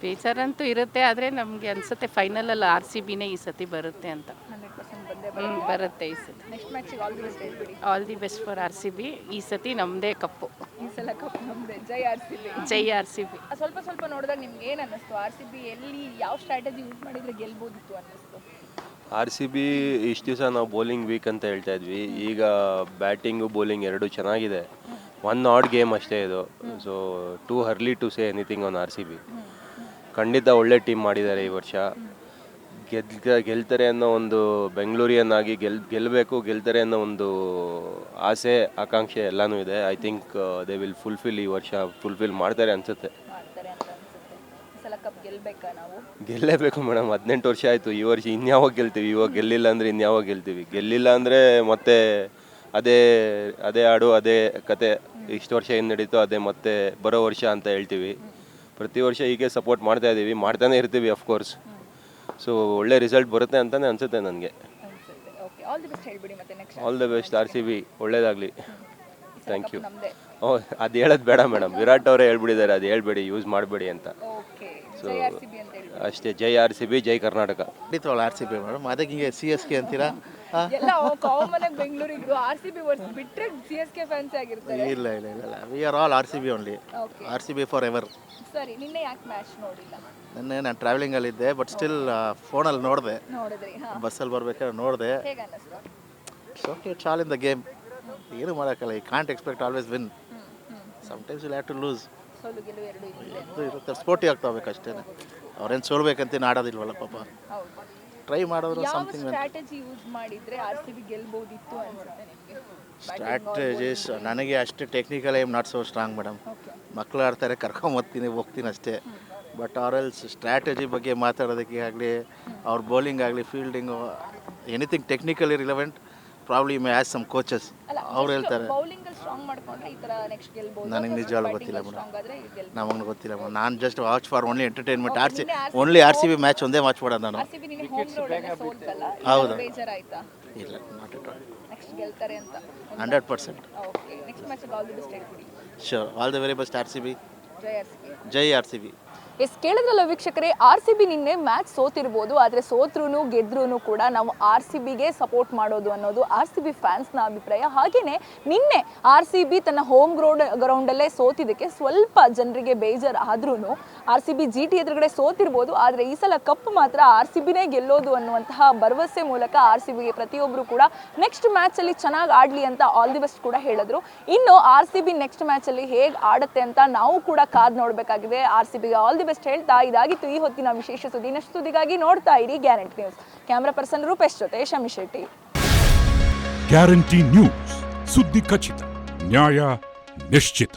ಬೇಜಾರಂತೂ ಇರುತ್ತೆ, ಆದರೆ ನಮಗೆ ಅನಿಸುತ್ತೆ ಫೈನಲಲ್ಲಿ RCBನೇ ಈ ಸತಿ ಬರುತ್ತೆ ಅಂತ. 100% ಬಂದೇ ಬರುತ್ತೆ ಈ ಸತಿ. ನೆಕ್ಸ್ಟ್ ಮ್ಯಾಚಿಗೆ ಆಲ್ ದಿ ಬೆಸ್ಟ್ ಹೇಳ್ಬಿಡಿ. All the best for RCB. ಈ ಸತಿ ನಮ್ಮದೇ ಕಪ್ಪು. ಈ ಸಲ ಕಪ್ ನಮ್ಮದೇ. ಜೈ RCB. ಜೈ RCB. ಸ್ವಲ್ಪ ನೋಡಿದಾಗ ನಿಮ್ಗೆ ಏನು ಅನ್ನಿಸ್ತು? RCB ಎಲ್ಲಿ ಯಾವ ಸ್ಟ್ರಾಟಜಿ ಯೂಸ್ ಮಾಡಿದರೆ ಗೆಲ್ಬೋದಿತ್ತು ಅನ್ನಿಸ್ತು? RCB ಇಷ್ಟು ದಿವಸ ನಾವು ಬೌಲಿಂಗ್ ವೀಕ್ ಅಂತ ಹೇಳ್ತಾ ಇದ್ವಿ. ಈಗ ಬ್ಯಾಟಿಂಗು ಬೌಲಿಂಗ್ ಎರಡೂ ಚೆನ್ನಾಗಿದೆ. 1 ಆಡ್ ಗೇಮ್ ಅಷ್ಟೇ ಇದು. So too early to say anything on RCB. ಖಂಡಿತ ಒಳ್ಳೆ ಟೀಮ್ ಮಾಡಿದ್ದಾರೆ ಈ ವರ್ಷ. ಗೆಲ್ತಾರೆ ಅನ್ನೋ ಒಂದು ಬೆಂಗಳೂರಿಯನ್ ಆಗಿ ಗೆಲ್ತಾರೆ ಅನ್ನೋ ಒಂದು ಆಸೆ ಆಕಾಂಕ್ಷೆ ಎಲ್ಲನೂ ಇದೆ. I think they will fulfil, ಈ ವರ್ಷ ಫುಲ್ಫಿಲ್ ಮಾಡ್ತಾರೆ ಅನಿಸುತ್ತೆ. ಗೆಲ್ಲೇಬೇಕು ಮೇಡಮ್. 18 ವರ್ಷ ಆಯಿತು. ಈ ವರ್ಷ ಇನ್ಯಾವಾಗ ಗೆಲ್ತೀವಿ? ಇವಾಗ ಗೆಲ್ಲಿಲ್ಲ ಅಂದರೆ ಇನ್ಯಾವಾಗ ಗೆಲ್ತೀವಿ? ಗೆಲ್ಲಿಲ್ಲ ಅಂದರೆ ಮತ್ತೆ ಅದೇ ಹಾಡು ಅದೇ ಕತೆ. ಇಷ್ಟು ವರ್ಷ ಏನು ನಡೀತೋ ಅದೇ ಮತ್ತೆ ಬರೋ ವರ್ಷ ಅಂತ ಹೇಳ್ತೀವಿ. ಪ್ರತಿ ವರ್ಷ ಹೀಗೆ ಸಪೋರ್ಟ್ ಮಾಡ್ತಾ ಇದ್ದೀವಿ, ಮಾಡ್ತಾನೆ ಇರ್ತೀವಿ ಅಫ್ಕೋರ್ಸ್. ಸೊ ಒಳ್ಳೆ ರಿಸಲ್ಟ್ ಬರುತ್ತೆ ಅಂತಲೇ ಅನಿಸುತ್ತೆ ನನಗೆ. ಆಲ್ ದ ಬೆಸ್ಟ್ RCB, ಒಳ್ಳೇದಾಗಲಿ. Thank you. ಅದು ಹೇಳೋದು ಬೇಡ ಮೇಡಮ್, ವಿರಾಟ್ ಅವರೇ ಹೇಳ್ಬಿಟ್ಟಿದ್ದಾರೆ, ಅದು ಹೇಳ್ಬೇಡಿ, ಯೂಸ್ ಮಾಡಬೇಡಿ ಅಂತ. ಸೊ ಅಷ್ಟೇ. ಜೈ RCB, ಜೈ ಕರ್ನಾಟಕ. RCB madam. ಅದಕ್ಕೆ ಹಿಂಗೆ CSK ಅಂತೀರಾ? ಎಲ್ಲ ಕಾಮನ್ ಆಗಿ ಬೆಂಗಳೂರಿಗೂ RCB ವರ್ಸಸ್ ಬಿಟ್ರೆ CSK ಫ್ಯಾನ್ಸ್ ಆಗಿರ್ತಾರೆ. ಇಲ್ಲ, we are all RCB only. RCB for ever. ಸರಿ, ನಿನ್ನೆ ಯಾಕೆ ಮ್ಯಾಚ್ ನೋಡಿಲ್ಲ? ನಿನ್ನೆ ನಾನು ಟ್ರಾವೆಲಿಂಗಲ್ಲಿದ್ದೆ, ಬಟ್ ಸ್ಟಿಲ್ ಫೋನಲ್ಲಿ ನೋಡಿದ್ರಿ? ಬಸ್ಸಲ್ಲಿ ಬರ್ಬೇಕಾದ್ರೆ ನೋಡಿದೆ. ಹೇಗೆ ಅನ್ನಿಸ್ತು? Okay, it's all in the game. ಏನು ಮಾಡೋಕ್ಕಲ್ಲ. You can't expect always win. Sometimes will have to lose. ಸೋಲು ಗೆಲುವು ಎರಡೂ ಇರುತ್ತೆ. ಸ್ಪೋರ್ಟಿ ಆಗ್ತಾ ಹೋಗ್ಬೇಕು ಅಷ್ಟೇ. ಅವ್ರೇನು ಸೋಲ್ಬೇಕಂತ ಆಡೋದಿಲ್ವಲ್ಲ ಪಾಪ. ಟ್ರೈ ಮಾಡಿದ್ರು ಸಮಥಿಂಗ್. ಸ್ಟ್ರಾಟಜಿ ಯೂಸ್ ಮಾಡಿದ್ರೆ RCB ಗೆಲ್ಬೋದಿತ್ತು ಅನ್ಸುತ್ತೆ ನಿಮಗೆ? ಸ್ಟ್ರಾಟಜೀಸ್ ನನಗೆ ಅಷ್ಟು technical I am not so strong madam. ಮಕ್ಕಳು ಆಡ್ತಾರೆ, ಹೋಗ್ತೀನಿ ಅಷ್ಟೇ. ಬಟ್ ಆರ್ಎಲ್ಸ್ ಸ್ಟ್ರಾಟಜಿ ಬಗ್ಗೆ ಮಾತಾಡೋದಕ್ಕೆ ಆಗಲಿ, ಅವ್ರ ಬೌಲಿಂಗ್ ಆಗಲಿ, fielding, anything technically relevant probably may as some coaches ಅವ್ರು ಹೇಳ್ತಾರೆ. ನನಗೆ ನಿಜವಾಗ್ಲೂ ಗೊತ್ತಿಲ್ಲ ಮೇಡಮ್. ನಮಗೆ ಗೊತ್ತಿಲ್ಲ ಮೇಡಮ್. ನಾನು just watch for only entertainment. Only RCB match ಒಂದೇ ವಾಚ್ ಮಾಡೋದು ನಾನು. ಹೌದು. ಇಲ್ಲ, not at all. 100%. Sure. All the very best RCB. ಜೈ RCB. ಎಸ್, ಕೇಳಿದ್ರಲ್ಲ ವೀಕ್ಷಕರೇ, RCB ನಿನ್ನೆ ಮ್ಯಾಚ್ ಸೋತಿರ್ಬೋದು, ಆದರೆ ಸೋತ್ರೂ ಗೆದ್ರೂ ಕೂಡ ನಾವು RCBಗೆ ಸಪೋರ್ಟ್ ಮಾಡೋದು ಅನ್ನೋದು RCB ಫ್ಯಾನ್ಸ್ನ ಅಭಿಪ್ರಾಯ. ಹಾಗೆಯೇ ನಿನ್ನೆ RCB ತನ್ನ ಹೋಮ್ ಗ್ರೌಂಡಲ್ಲೇ ಸೋತಿದ್ದಕ್ಕೆ ಸ್ವಲ್ಪ ಜನರಿಗೆ ಬೇಜಾರು ಆದ್ರೂ RCB GT ಎದುರುಗಡೆ ಸೋತಿರ್ಬೋದು, ಆದರೆ ಈ ಸಲ ಕಪ್ ಮಾತ್ರ RCBನೇ ಗೆಲ್ಲೋದು ಅನ್ನುವಂತಹ ಭರವಸೆ ಮೂಲಕ RCBಗೆ ಪ್ರತಿಯೊಬ್ಬರು ಕೂಡ ನೆಕ್ಸ್ಟ್ ಮ್ಯಾಚಲ್ಲಿ ಚೆನ್ನಾಗಿ ಆಡಲಿ ಅಂತ ಆಲ್ ದಿ ಬೆಸ್ಟ್ ಕೂಡ ಹೇಳಿದ್ರು. ಇನ್ನು RCB ನೆಕ್ಸ್ಟ್ ಮ್ಯಾಚಲ್ಲಿ ಹೇಗೆ ಆಡುತ್ತೆ ಅಂತ ನಾವು ಕೂಡ ಕಾದು ನೋಡಬೇಕಾಗಿದೆ. RCBಗೆ ಆಲ್ ದಿ ಬೆಸ್ಟ್ ಹೇಳ್ತಾ ಇದಾಗಿತ್ತು ಈ ಹೊತ್ತಿನ ವಿಶೇಷ ಸುದ್ದಿ. ಇನ್ನಷ್ಟು ಸುದ್ದಿಗಾಗಿ ನೋಡ್ತಾ ಇರಿ guarantee news. Camera person Rupesh ಜೊತೆ ಶಮಿ ಶೆಟ್ಟಿ. ಗ್ಯಾರಂಟಿ ನ್ಯೂಸ್, ಸುದ್ದಿ ಖಚಿತ, ನ್ಯಾಯ ನಿಶ್ಚಿತ.